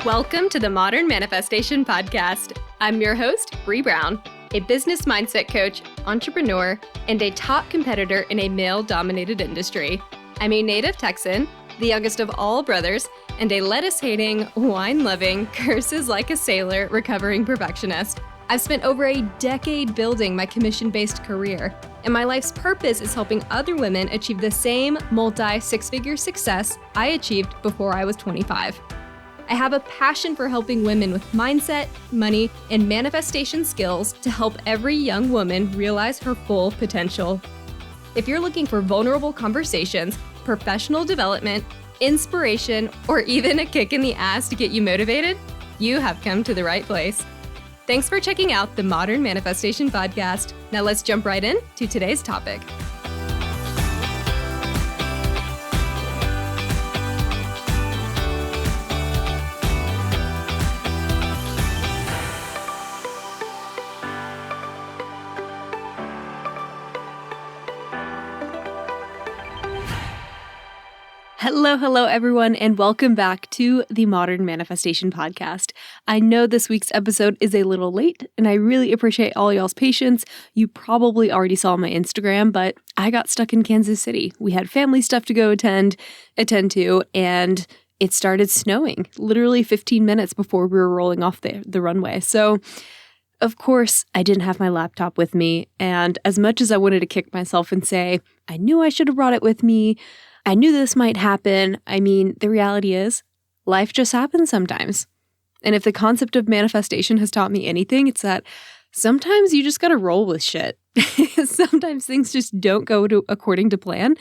Welcome to the Modern Manifestation Podcast. I'm your host, Bree Brown, a business mindset coach, entrepreneur, and a top competitor in a male-dominated industry. I'm a native Texan, the youngest of all brothers, and a lettuce-hating, wine-loving, curses-like-a-sailor recovering perfectionist. I've spent over a decade building my commission-based career, and my life's purpose is helping other women achieve the same multi-six-figure success I achieved before I was 25. I have a passion for helping women with mindset, money, and manifestation skills to help every young woman realize her full potential. If you're looking for vulnerable conversations, professional development, inspiration, or even a kick in the ass to get you motivated, you have come to the right place. Thanks for checking out the Modern Manifestation Podcast. Now let's jump right in to today's topic. Hello, everyone, and welcome back to the Modern Manifestation Podcast. I know this week's episode is a little late, and I really appreciate all y'all's patience. You probably already saw my Instagram, but I got stuck in Kansas City. We had family stuff to go attend to, and it started snowing literally 15 minutes before we were rolling off the runway. So, of course, I didn't have my laptop with me, and as much as I wanted to kick myself and say, I knew I should have brought it with me, I knew this might happen. I mean, the reality is, life just happens sometimes. And if the concept of manifestation has taught me anything, it's that sometimes you just gotta roll with shit. Sometimes things just don't go according to plan.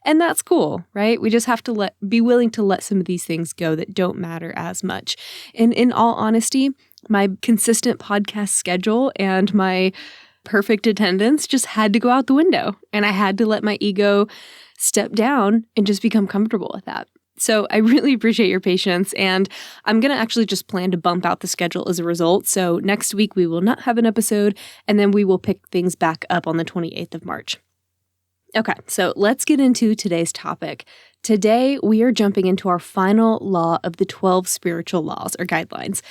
And that's cool, right? We just have to be willing to let some of these things go that don't matter as much. And in all honesty, my consistent podcast schedule and my perfect attendance just had to go out the window. And I had to let my ego step down and just become comfortable with that. So I really appreciate your patience, and I'm going to actually just plan to bump out the schedule as a result. So next week we will not have an episode, and then we will pick things back up on the 28th of March. Okay, so let's get into today's topic. Today we are jumping into our final law of the 12 spiritual laws or guidelines.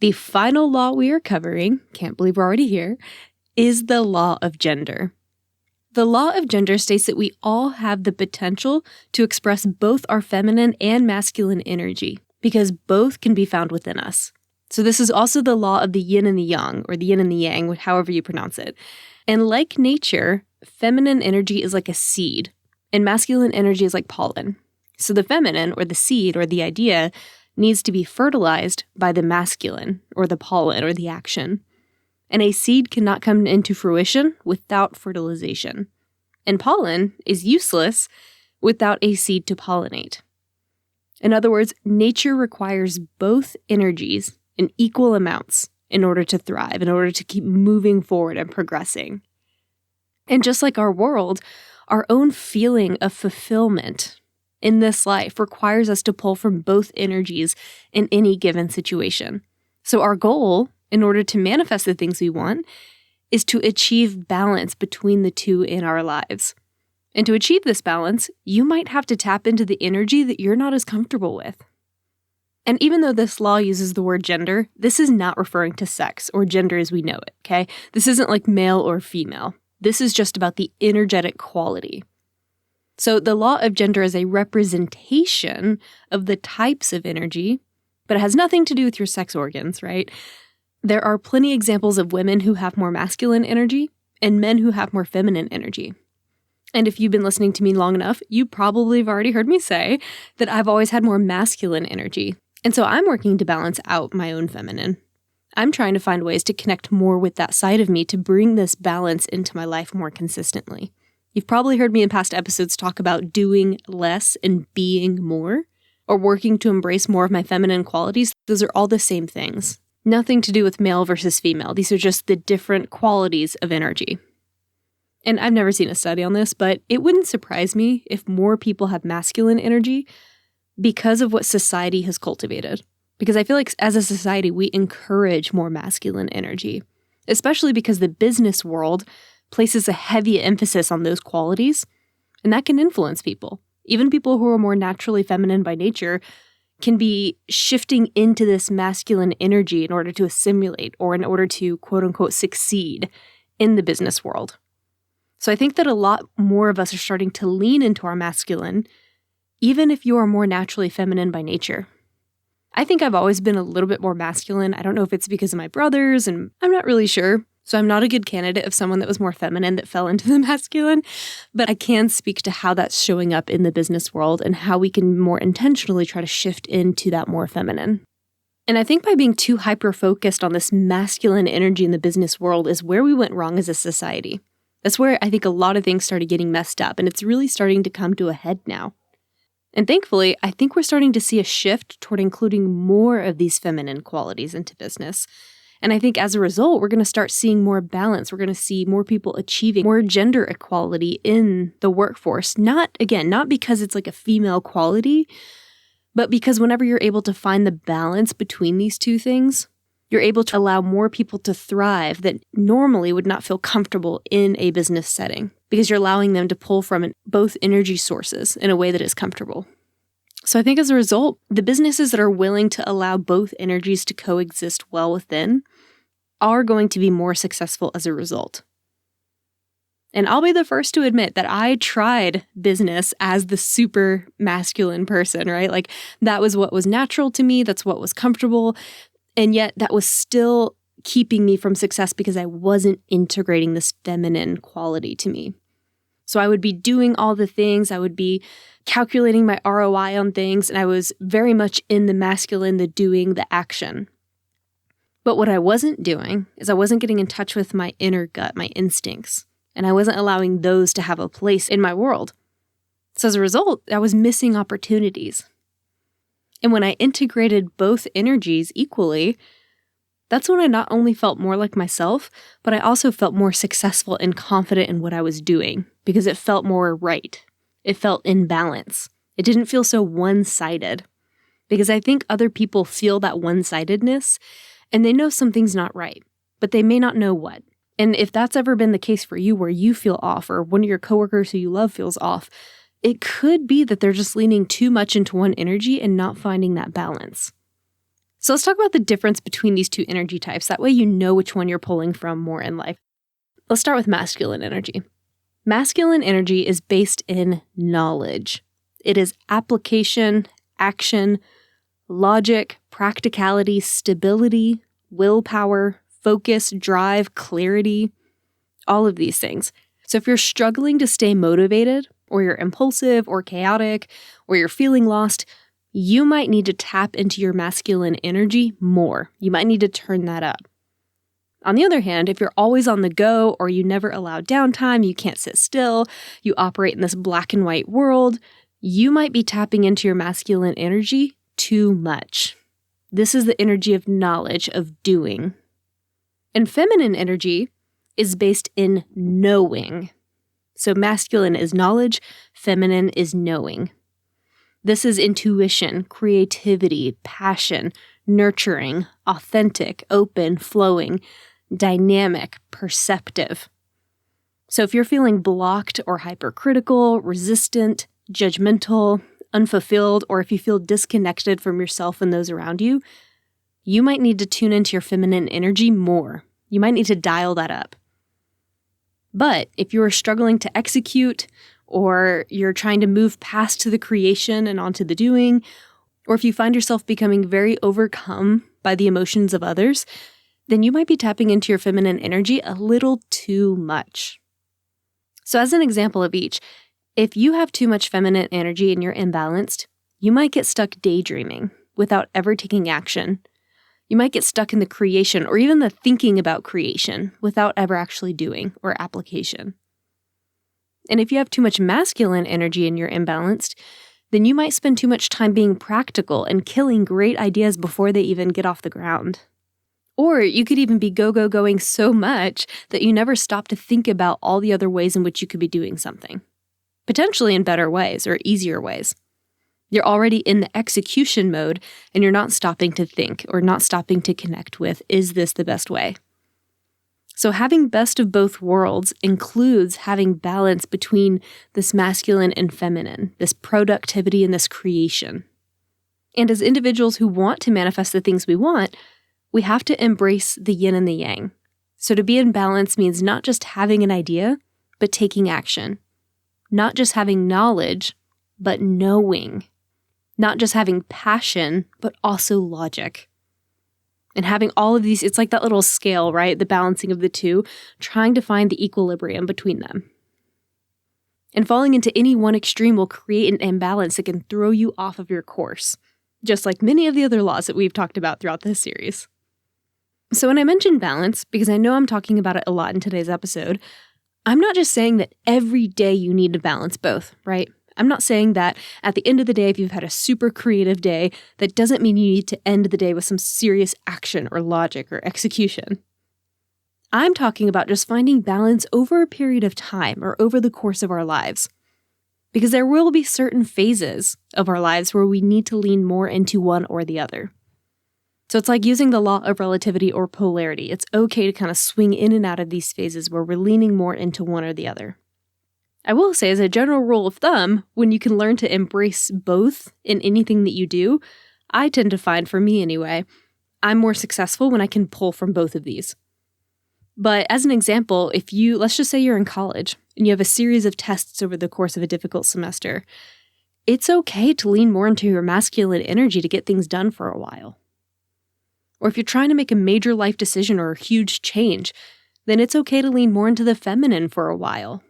The final law we are covering, can't believe we're already here, is the law of gender. The law of gender states that we all have the potential to express both our feminine and masculine energy, because both can be found within us. So this is also the law of the yin and the yang, or the yin and the yang, however you pronounce it. And like nature, feminine energy is like a seed, and masculine energy is like pollen. So the feminine, or the seed, or the idea, needs to be fertilized by the masculine, or the pollen, or the action. And a seed cannot come into fruition without fertilization. And pollen is useless without a seed to pollinate. In other words, nature requires both energies in equal amounts in order to thrive, in order to keep moving forward and progressing. And just like our world, our own feeling of fulfillment in this life requires us to pull from both energies in any given situation. So our goal, in order to manifest the things we want, is to achieve balance between the two in our lives. And to achieve this balance, you might have to tap into the energy that you're not as comfortable with. And even though this law uses the word gender, this is not referring to sex or gender as we know it, okay? This isn't like male or female. This is just about the energetic quality. So the law of gender is a representation of the types of energy, but it has nothing to do with your sex organs, right? There are plenty examples of women who have more masculine energy and men who have more feminine energy. And if you've been listening to me long enough, you probably have already heard me say that I've always had more masculine energy. And so I'm working to balance out my own feminine. I'm trying to find ways to connect more with that side of me to bring this balance into my life more consistently. You've probably heard me in past episodes talk about doing less and being more, or working to embrace more of my feminine qualities. Those are all the same things. Nothing to do with male versus female. These are just the different qualities of energy. And I've never seen a study on this, but it wouldn't surprise me if more people have masculine energy because of what society has cultivated. Because I feel like as a society, we encourage more masculine energy, especially because the business world places a heavy emphasis on those qualities, and that can influence people. Even people who are more naturally feminine by nature can be shifting into this masculine energy in order to assimilate or in order to quote unquote succeed in the business world. So I think that a lot more of us are starting to lean into our masculine, even if you are more naturally feminine by nature. I think I've always been a little bit more masculine. I don't know if it's because of my brothers, and I'm not really sure. So I'm not a good candidate of someone that was more feminine that fell into the masculine, but I can speak to how that's showing up in the business world and how we can more intentionally try to shift into that more feminine. And I think by being too hyper-focused on this masculine energy in the business world is where we went wrong as a society. That's where I think a lot of things started getting messed up, and it's really starting to come to a head now. And thankfully, I think we're starting to see a shift toward including more of these feminine qualities into business. And I think as a result, we're going to start seeing more balance. We're going to see more people achieving more gender equality in the workforce. Not because it's like a female quality, but because whenever you're able to find the balance between these two things, you're able to allow more people to thrive that normally would not feel comfortable in a business setting, because you're allowing them to pull from both energy sources in a way that is comfortable. So I think as a result, the businesses that are willing to allow both energies to coexist well within are going to be more successful as a result. And I'll be the first to admit that I tried business as the super masculine person, right? Like that was what was natural to me. That's what was comfortable. And yet that was still keeping me from success because I wasn't integrating this feminine quality to me. So I would be doing all the things, I would be calculating my ROI on things, and I was very much in the masculine, the doing, the action. But what I wasn't doing is I wasn't getting in touch with my inner gut, my instincts, and I wasn't allowing those to have a place in my world. So as a result, I was missing opportunities. And when I integrated both energies equally, that's when I not only felt more like myself, but I also felt more successful and confident in what I was doing because it felt more right. It felt in balance. It didn't feel so one-sided, because I think other people feel that one-sidedness and they know something's not right, but they may not know what. And if that's ever been the case for you where you feel off or one of your coworkers who you love feels off, it could be that they're just leaning too much into one energy and not finding that balance. So let's talk about the difference between these two energy types. That way you know which one you're pulling from more in life. Let's start with masculine energy. Masculine energy is based in knowledge. It is application, action, logic, practicality, stability, willpower, focus, drive, clarity, all of these things. So if you're struggling to stay motivated, or you're impulsive or chaotic, or you're feeling lost, you might need to tap into your masculine energy more. You might need to turn that up. On the other hand, if you're always on the go, or you never allow downtime, you can't sit still, you operate in this black and white world, you might be tapping into your masculine energy too much. This is the energy of knowledge, of doing. And feminine energy is based in knowing. So masculine is knowledge, feminine is knowing. This is intuition, creativity, passion, nurturing, authentic, open, flowing, dynamic, perceptive. So if you're feeling blocked or hypercritical, resistant, judgmental, unfulfilled, or if you feel disconnected from yourself and those around you, you might need to tune into your feminine energy more. You might need to dial that up. But if you're struggling to execute, or you're trying to move past to the creation and onto the doing, or if you find yourself becoming very overcome by the emotions of others, then you might be tapping into your feminine energy a little too much. So as an example of each, if you have too much feminine energy and you're imbalanced, you might get stuck daydreaming without ever taking action. You might get stuck in the creation or even the thinking about creation without ever actually doing or application. And if you have too much masculine energy and you're imbalanced, then you might spend too much time being practical and killing great ideas before they even get off the ground. Or you could even be going so much that you never stop to think about all the other ways in which you could be doing something, potentially in better ways or easier ways. You're already in the execution mode and you're not stopping to think or not stopping to connect with, is this the best way? So having best of both worlds includes having balance between this masculine and feminine, this productivity and this creation. And as individuals who want to manifest the things we want, we have to embrace the yin and the yang. So to be in balance means not just having an idea, but taking action. Not just having knowledge, but knowing. Not just having passion, but also logic. And having all of these, it's like that little scale, right? The balancing of the two, trying to find the equilibrium between them. And falling into any one extreme will create an imbalance that can throw you off of your course, just like many of the other laws that we've talked about throughout this series. So when I mention balance, because I know I'm talking about it a lot in today's episode, I'm not just saying that every day you need to balance both, right? I'm not saying that at the end of the day, if you've had a super creative day, that doesn't mean you need to end the day with some serious action or logic or execution. I'm talking about just finding balance over a period of time or over the course of our lives. Because there will be certain phases of our lives where we need to lean more into one or the other. So it's like using the law of relativity or polarity. It's okay to kind of swing in and out of these phases where we're leaning more into one or the other. I will say, as a general rule of thumb, when you can learn to embrace both in anything that you do, I tend to find, for me anyway, I'm more successful when I can pull from both of these. But as an example, let's just say you're in college and you have a series of tests over the course of a difficult semester, it's okay to lean more into your masculine energy to get things done for a while. Or if you're trying to make a major life decision or a huge change, then it's okay to lean more into the feminine for a while.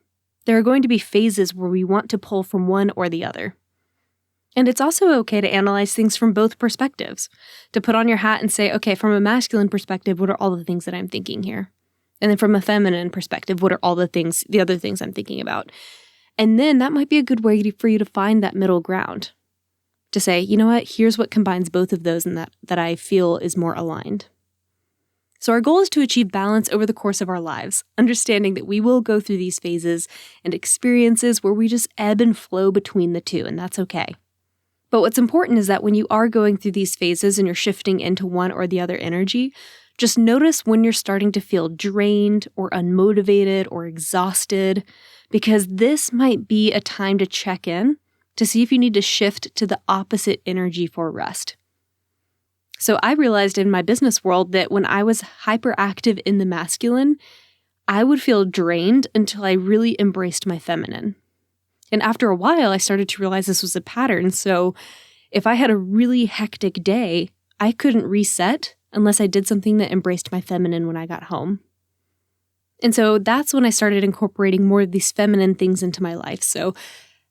There are going to be phases where we want to pull from one or the other. And it's also okay to analyze things from both perspectives, to put on your hat and say, okay, from a masculine perspective, what are all the things that I'm thinking here? And then from a feminine perspective, what are all the other things I'm thinking about? And then that might be a good way for you to find that middle ground. To say, you know what, here's what combines both of those and that I feel is more aligned. So our goal is to achieve balance over the course of our lives, understanding that we will go through these phases and experiences where we just ebb and flow between the two, and that's okay. But what's important is that when you are going through these phases and you're shifting into one or the other energy, just notice when you're starting to feel drained or unmotivated or exhausted, because this might be a time to check in to see if you need to shift to the opposite energy for rest. So I realized in my business world that when I was hyperactive in the masculine, I would feel drained until I really embraced my feminine. And after a while, I started to realize this was a pattern. So if I had a really hectic day, I couldn't reset unless I did something that embraced my feminine when I got home. And so that's when I started incorporating more of these feminine things into my life. So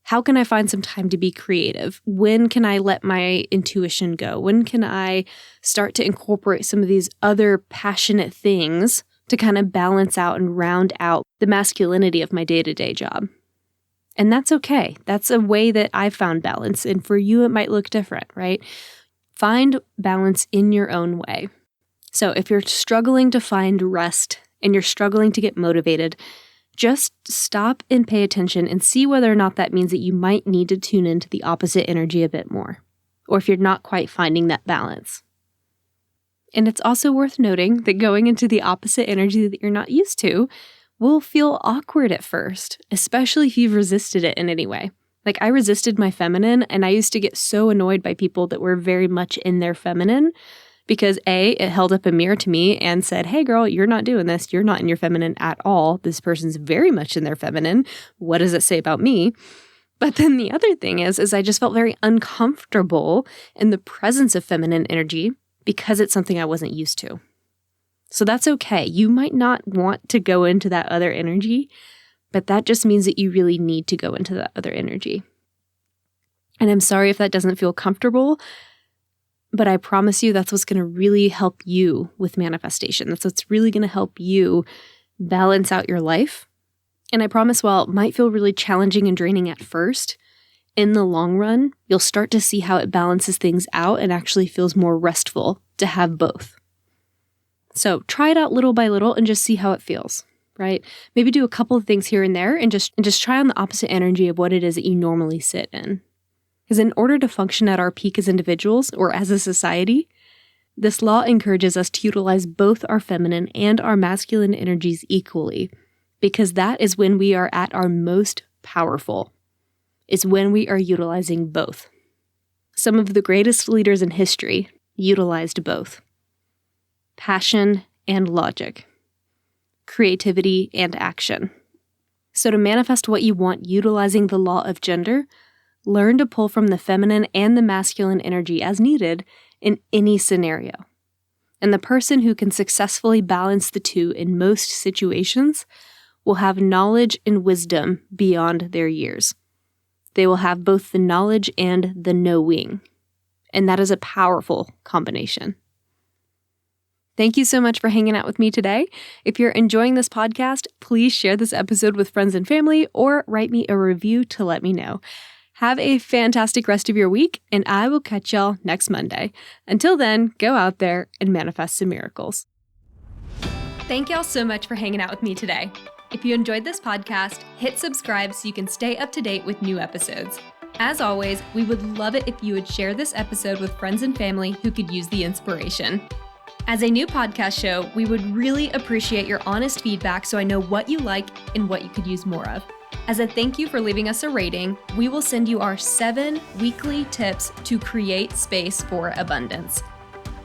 how can I find some time to be creative? When can I let my intuition go? When can I start to incorporate some of these other passionate things to kind of balance out and round out the masculinity of my day-to-day job? And that's okay. That's a way that I've found balance. And for you, it might look different, right? Find balance in your own way. So if you're struggling to find rest and you're struggling to get motivated, just stop and pay attention and see whether or not that means that you might need to tune into the opposite energy a bit more, or if you're not quite finding that balance. And it's also worth noting that going into the opposite energy that you're not used to will feel awkward at first, especially if you've resisted it in any way. Like I resisted my feminine, and I used to get so annoyed by people that were very much in their feminine because A, it held up a mirror to me and said, hey girl, you're not doing this. You're not in your feminine at all. This person's very much in their feminine. What does it say about me? But then the other thing is I just felt very uncomfortable in the presence of feminine energy because it's something I wasn't used to. So that's okay. You might not want to go into that other energy, but that just means that you really need to go into that other energy. And I'm sorry if that doesn't feel comfortable, but I promise you that's what's going to really help you with manifestation. That's what's really going to help you balance out your life. And I promise while it might feel really challenging and draining at first, in the long run, you'll start to see how it balances things out and actually feels more restful to have both. So try it out little by little and just see how it feels, right? Maybe do a couple of things here and there and just try on the opposite energy of what it is that you normally sit in. Because in order to function at our peak as individuals or as a society, this law encourages us to utilize both our feminine and our masculine energies equally, because that is when we are at our most powerful. It's when we are utilizing both. Some of the greatest leaders in history utilized both. Passion and logic. Creativity and action. So to manifest what you want utilizing the law of gender, learn to pull from the feminine and the masculine energy as needed in any scenario. And the person who can successfully balance the two in most situations will have knowledge and wisdom beyond their years. They will have both the knowledge and the knowing. And that is a powerful combination. Thank you so much for hanging out with me today. If you're enjoying this podcast, please share this episode with friends and family or write me a review to let me know. Have a fantastic rest of your week, and I will catch y'all next Monday. Until then, go out there and manifest some miracles. Thank y'all so much for hanging out with me today. If you enjoyed this podcast, hit subscribe so you can stay up to date with new episodes. As always, we would love it if you would share this episode with friends and family who could use the inspiration. As a new podcast show, we would really appreciate your honest feedback so I know what you like and what you could use more of. As a thank you for leaving us a rating, we will send you our 7 weekly tips to create space for abundance.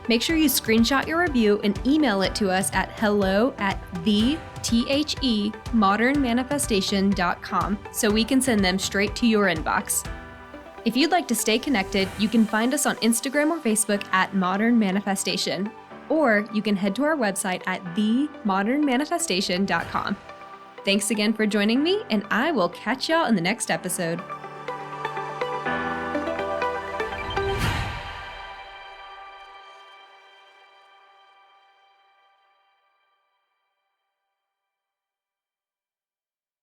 Make sure you screenshot your review and email it to us at hello@themodernmanifestation.com so we can send them straight to your inbox. If you'd like to stay connected, you can find us on Instagram or Facebook at Modern Manifestation, or you can head to our website at themodernmanifestation.com. Thanks again for joining me, and I will catch y'all in the next episode.